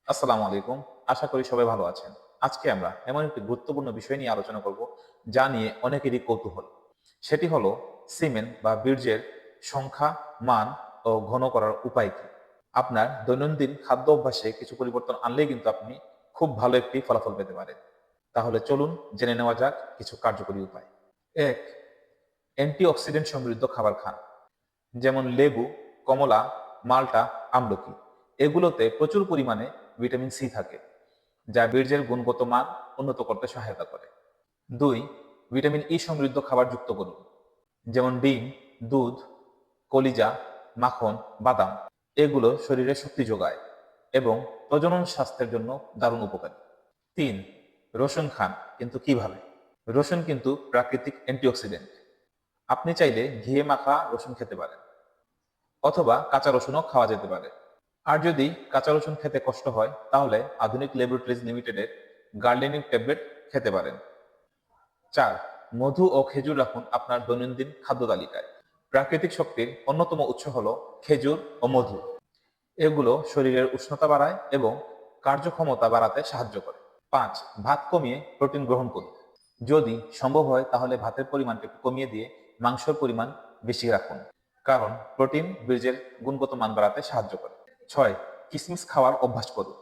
আসসালামু আলাইকুম। আশা করি সবাই ভালো আছেন। আজকে আমরা এমন একটি গুরুত্বপূর্ণ বিষয় নিয়ে আলোচনা করব, যা নিয়ে অনেকেরই কৌতূহল। সেটি হলো সিমেন্ট বা বীর্যের সংখ্যা, মান ও ঘন করার উপায় কি? আপনার দৈনন্দিন খাদ্য অভ্যাসে কিছু পরিবর্তন আনলেই কিন্তু আপনি খুব ভালো একটি ফলাফল পেতে পারেন। তাহলে চলুন জেনে নেওয়া যাক কিছু কার্যকরী উপায়। ১. অ্যান্টিঅক্সিডেন্ট সমৃদ্ধ খাবার খান। যেমন লেবু, কমলা, মাল্টা, আমলকি। এগুলোতে প্রচুর পরিমাণে ভিটামিন সি থাকে, যা বীর্যের গুণগত মান উন্নত করতে সহায়তা করে। ২. ভিটামিন ই সমৃদ্ধ খাবার যুক্ত করুন। যেমন ডিম, দুধ, কলিজা, মাখন, বাদাম। এগুলো শরীরে শক্তি যোগায় এবং প্রজনন স্বাস্থ্যের জন্য দারুণ উপকারী। ৩. রসুন খান, কিন্তু কিভাবে? রসুন কিন্তু প্রাকৃতিক অ্যান্টিঅক্সিডেন্ট। আপনি চাইলে ঘিয়ে মাখা রসুন খেতে পারেন, অথবা কাঁচা রসুনও খাওয়া যেতে পারে। আর যদি কাঁচা রসুন খেতে কষ্ট হয়, তাহলে আধুনিক ল্যাবরেটরিজ লিমিটেডের গার্ডেনিং ট্যাবলেট খেতে পারেন। ৪. মধু ও খেজুর রাখুন আপনার দৈনন্দিন খাদ্য তালিকায়। প্রাকৃতিক শক্তির অন্যতম উৎস হলো খেজুর ও মধু। এগুলো শরীরের উষ্ণতা বাড়ায় এবং কার্যক্ষমতা বাড়াতে সাহায্য করে। ৫. ভাত কমিয়ে প্রোটিন গ্রহণ করুন। যদি সম্ভব হয় তাহলে ভাতের পরিমাণটা একটু কমিয়ে দিয়ে মাংসের পরিমাণ বেশি রাখুন, কারণ প্রোটিন বীর্যের গুণগত মান বাড়াতে সাহায্য করে। ৬. কিশমিশ খাওয়ার অভ্যাস করুন।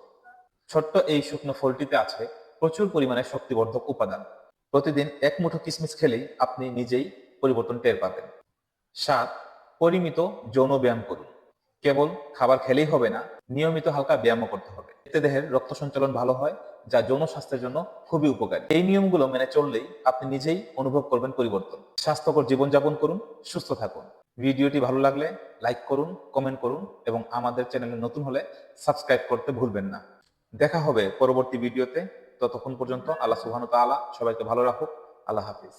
ছোট্ট এই শুকনো ফলটিতে আছে প্রচুর পরিমাণে শক্তিবর্ধক উপাদান। প্রতিদিন এক মুঠো কিশমিশ খেলেই আপনি নিজেই পরিবর্তন টের পাবেন। ৭. পরিমিত যৌন ব্যায়াম করুন। কেবল খাবার খেলেই হবে না, নিয়মিত হালকা ব্যায়ামও করতে হবে। এতে দেহের রক্ত সঞ্চালন ভালো হয়, যা যৌন স্বাস্থ্যের জন্য খুবই উপকারী। এই নিয়মগুলো মেনে চললেই আপনি নিজেই অনুভব করবেন পরিবর্তন। স্বাস্থ্যকর জীবনযাপন করুন, সুস্থ থাকুন। ভিডিওটি ভালো লাগলে লাইক করুন, কমেন্ট করুন এবং আমাদের চ্যানেলে নতুন হলে সাবস্ক্রাইব করতে ভুলবেন না। দেখা হবে পরবর্তী ভিডিওতে। ততক্ষণ পর্যন্ত আল্লাহ সুবহানাহু ওয়া তাআলা সবাইকে ভালো রাখুক। আল্লাহ হাফিজ।